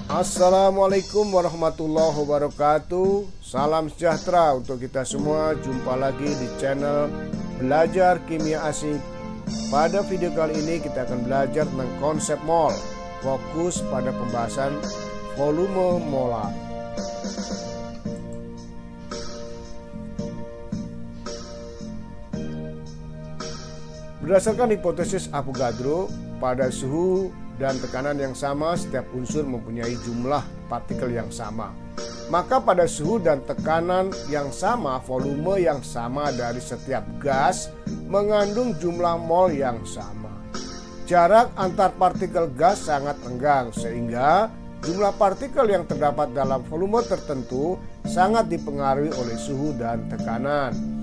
Assalamualaikum warahmatullahi wabarakatuh. Salam sejahtera untuk kita semua. Jumpa lagi di channel Belajar Kimia Asik. Pada video kali ini kita akan belajar tentang konsep mol. Fokus pada pembahasan volume molar. Berdasarkan hipotesis Avogadro, pada suhu dan tekanan yang sama, setiap unsur mempunyai jumlah partikel yang sama. Maka pada suhu dan tekanan yang sama, volume yang sama dari setiap gas mengandung jumlah mol yang sama. Jarak antar partikel gas sangat renggang, sehingga jumlah partikel yang terdapat dalam volume tertentu sangat dipengaruhi oleh suhu dan tekanan.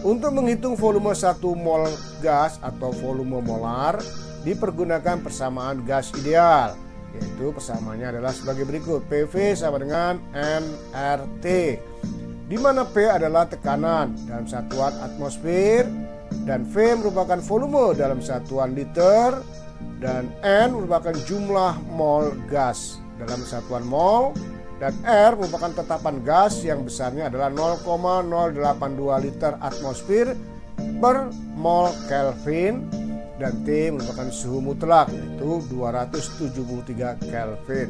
Untuk menghitung volume 1 mol gas atau volume molar, dipergunakan persamaan gas ideal, yaitu persamaannya adalah sebagai berikut. PV sama dengan nRT, di mana P adalah tekanan dalam satuan atmosfer, dan V merupakan volume dalam satuan liter, dan N merupakan jumlah mol gas dalam satuan mol, dan R merupakan tetapan gas yang besarnya adalah 0,082 liter atmosfer per mol Kelvin, dan T merupakan suhu mutlak, yaitu 273 Kelvin.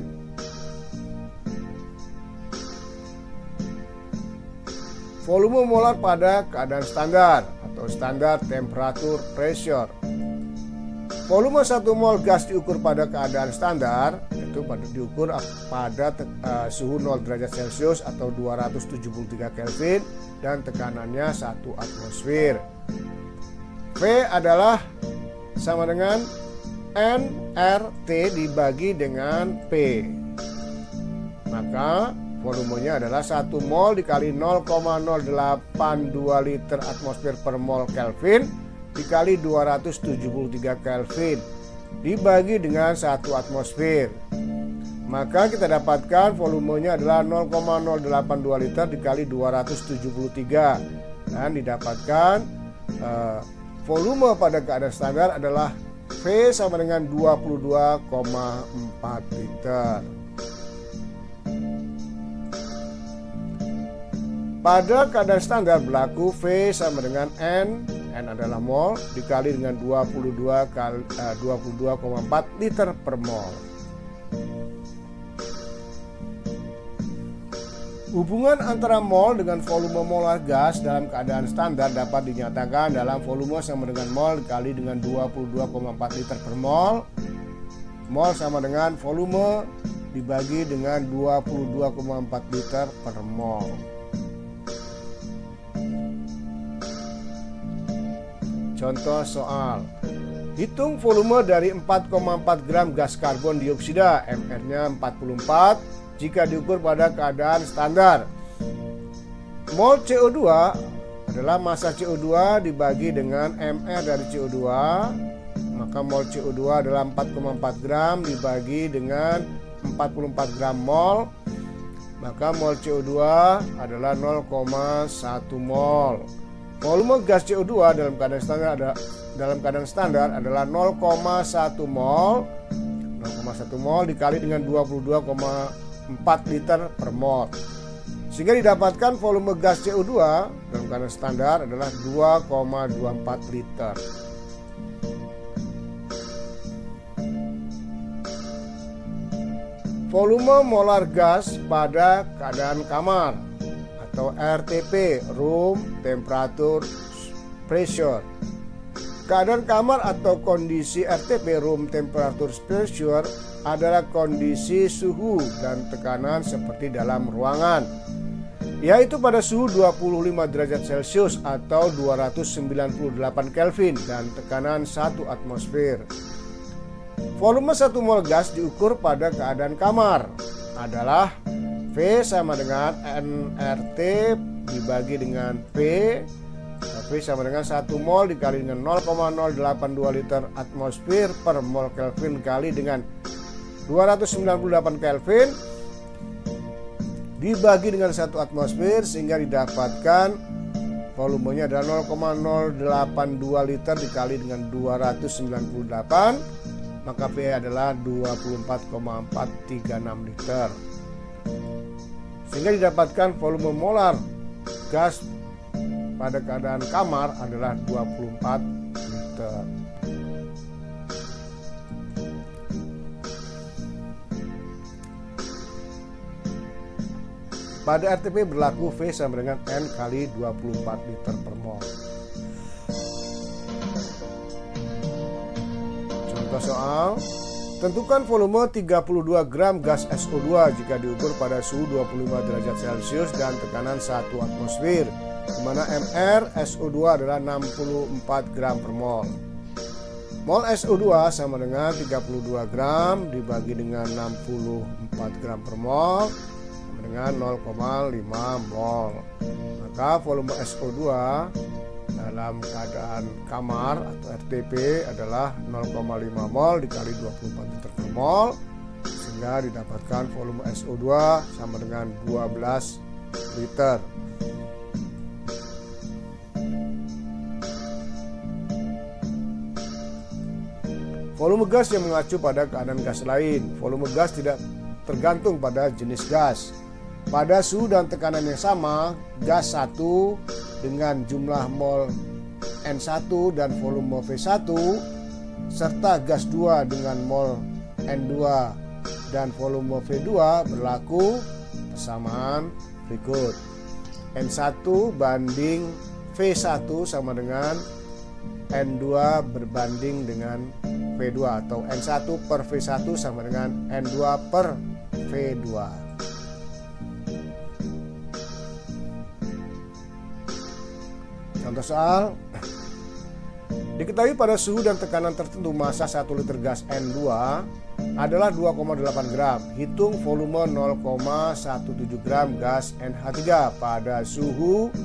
Volume molar pada keadaan standar atau standar temperatur pressure. Volume 1 mol gas diukur pada keadaan standar, yaitu diukur pada suhu 0 derajat Celcius atau 273 Kelvin dan tekanannya 1 atmosfer. V adalah sama dengan nRT dibagi dengan P. Maka volumenya adalah 1 mol dikali 0,082 liter atmosfer per mol Kelvin dikali 273 Kelvin dibagi dengan 1 atmosfer. Maka kita dapatkan volumenya adalah 0,082 liter dikali 273, dan didapatkan volume pada keadaan standar adalah V sama dengan 22,4 liter. Pada keadaan standar berlaku V sama dengan N adalah mol, dikali dengan 22,4 liter per mol. Hubungan antara mol dengan volume molar gas dalam keadaan standar dapat dinyatakan dalam volume sama dengan mol dikali dengan 22,4 liter per mol. Mol sama dengan volume dibagi dengan 22,4 liter per mol. Contoh soal. Hitung volume dari 4,4 gram gas karbon dioksida, MR-nya 44, jika diukur pada keadaan standar. Mol CO2 adalah massa CO2 dibagi dengan MR dari CO2, maka mol CO2 adalah 4,4 gram dibagi dengan 44 gram mol, maka mol CO2 adalah 0,1 mol. Volume gas CO2 dalam keadaan standar adalah 0,1 mol. 0,1 mol dikali dengan 22,4 liter per mol, sehingga didapatkan volume gas CO2 dalam keadaan standar adalah 2,24 liter. Volume molar gas pada keadaan kamar atau RTP, room temperature pressure. Keadaan kamar atau kondisi RTP, room temperature pressure, adalah kondisi suhu dan tekanan seperti dalam ruangan, yaitu pada suhu 25 derajat Celcius atau 298 Kelvin dan tekanan 1 atmosfer. Volume 1 mol gas diukur pada keadaan kamar adalah V sama dengan nRT dibagi dengan P. V sama dengan 1 mol dikali dengan 0,082 liter atmosfer per mol Kelvin kali dengan 298 Kelvin dibagi dengan 1 atmosfer, sehingga didapatkan volumenya adalah 0,082 liter dikali dengan 298, maka PE adalah 24,436 liter. Sehingga didapatkan volume molar gas pada keadaan kamar adalah 24 liter. Pada RTP berlaku V sama dengan N kali 24 liter per mol. Contoh soal, tentukan volume 32 gram gas SO2 jika diukur pada suhu 25 derajat Celcius dan tekanan 1 atmosfer, di mana MR SO2 adalah 64 gram per mol. Mol SO2 sama dengan 32 gram dibagi dengan 64 gram per mol dengan 0,5 mol. Maka volume SO2 dalam keadaan kamar atau RTP adalah 0,5 mol dikali 24 liter per mol, sehingga didapatkan volume SO2 sama dengan 12 liter. Volume gas yang mengacu pada keadaan gas lain. Volume gas tidak tergantung pada jenis gas. Pada suhu dan tekanan yang sama, gas 1 dengan jumlah mol N1 dan volume V1 serta gas 2 dengan mol N2 dan volume V2 berlaku persamaan berikut. N1 banding V1 sama dengan N2 berbanding dengan V2, atau N1 per V1 sama dengan N2 per V2. Contoh soal, diketahui pada suhu dan tekanan tertentu massa 1 liter gas N2 adalah 2,8 gram. Hitung volume 0,17 gram gas NH3 pada suhu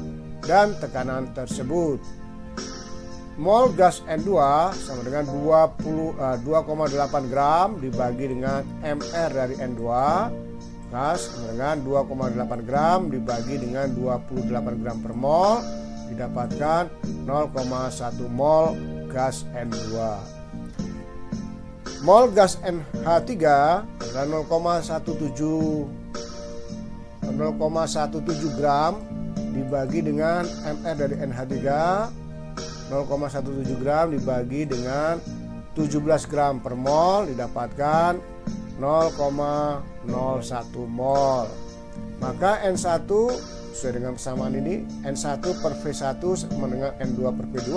dan tekanan tersebut. Mol gas N2 sama dengan 2,8 gram dibagi dengan MR dari N2. Gas sama dengan 2,8 gram dibagi dengan 28 gram per mol, didapatkan 0,1 mol gas N2. Mol gas NH3 adalah 0,17 gram dibagi dengan MR dari NH3, 0,17 gram dibagi dengan 17 gram per mol, didapatkan 0,01 mol. Maka N1 sesuai dengan persamaan ini, N1 per V1 sama dengan N2 per V2,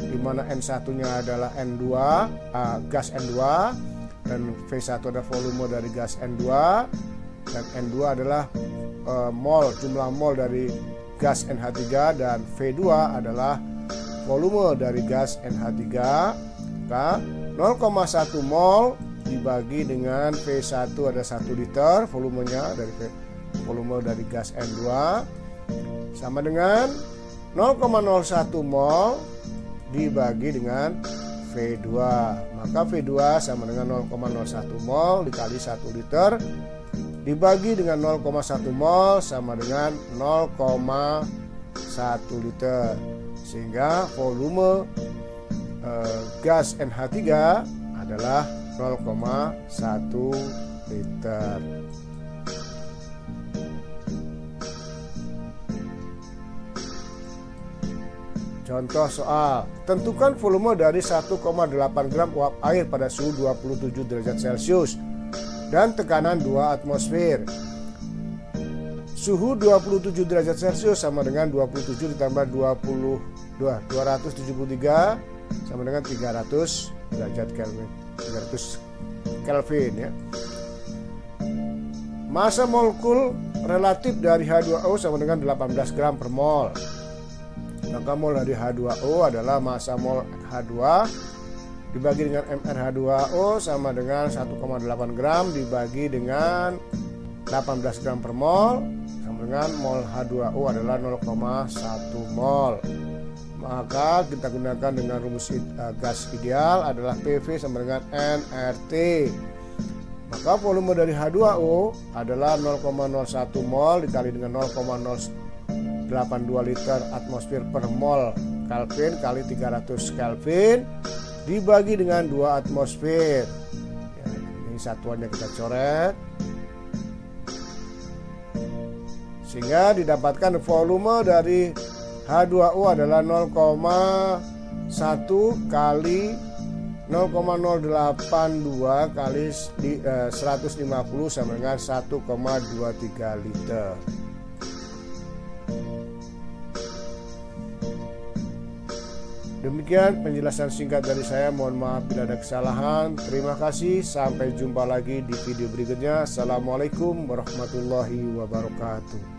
di mana N1-nya adalah N2, gas N2, dan V1 adalah volume dari gas N2, dan N2 adalah jumlah mol dari gas NH3, dan V2 adalah volume dari gas NH3. Maka 0,1 mol dibagi dengan V1 ada 1 liter volumenya dari volume dari gas N2 sama dengan 0,01 mol dibagi dengan V2. Maka V2 sama dengan 0,01 mol dikali 1 liter dibagi dengan 0,1 mol sama dengan 0,1 liter. Sehingga volume gas NH3 adalah 0,1 liter. Contoh soal, tentukan volume dari 1,8 gram uap air pada suhu 27 derajat Celcius dan tekanan 2 atmosfer. Suhu 27 derajat Celcius sama dengan 27 ditambah 273 sama dengan 300 derajat Kelvin. 300 Kelvin ya. Massa molekul relatif dari H2O sama dengan 18 gram per mol. Maka mol dari H2O adalah massa mol H2 dibagi dengan MrH2O sama dengan 1,8 gram dibagi dengan 18 gram per mol sama dengan mol H2O adalah 0,1 mol. Maka kita gunakan dengan rumus gas ideal adalah PV sama dengan nRT. Maka volume dari H2O adalah 0,01 mol dikali dengan 0,01 82 liter atmosfer per mol Kelvin kali 300 Kelvin dibagi dengan 2 atmosfer. Ya, ini satuannya kita coret. Sehingga didapatkan volume dari H2O adalah 0,1 kali 0,082 kali 150 sama dengan 1,23 liter. Demikian penjelasan singkat dari saya. Mohon maaf bila ada kesalahan. Terima kasih. Sampai jumpa lagi di video berikutnya. Assalamualaikum warahmatullahi wabarakatuh.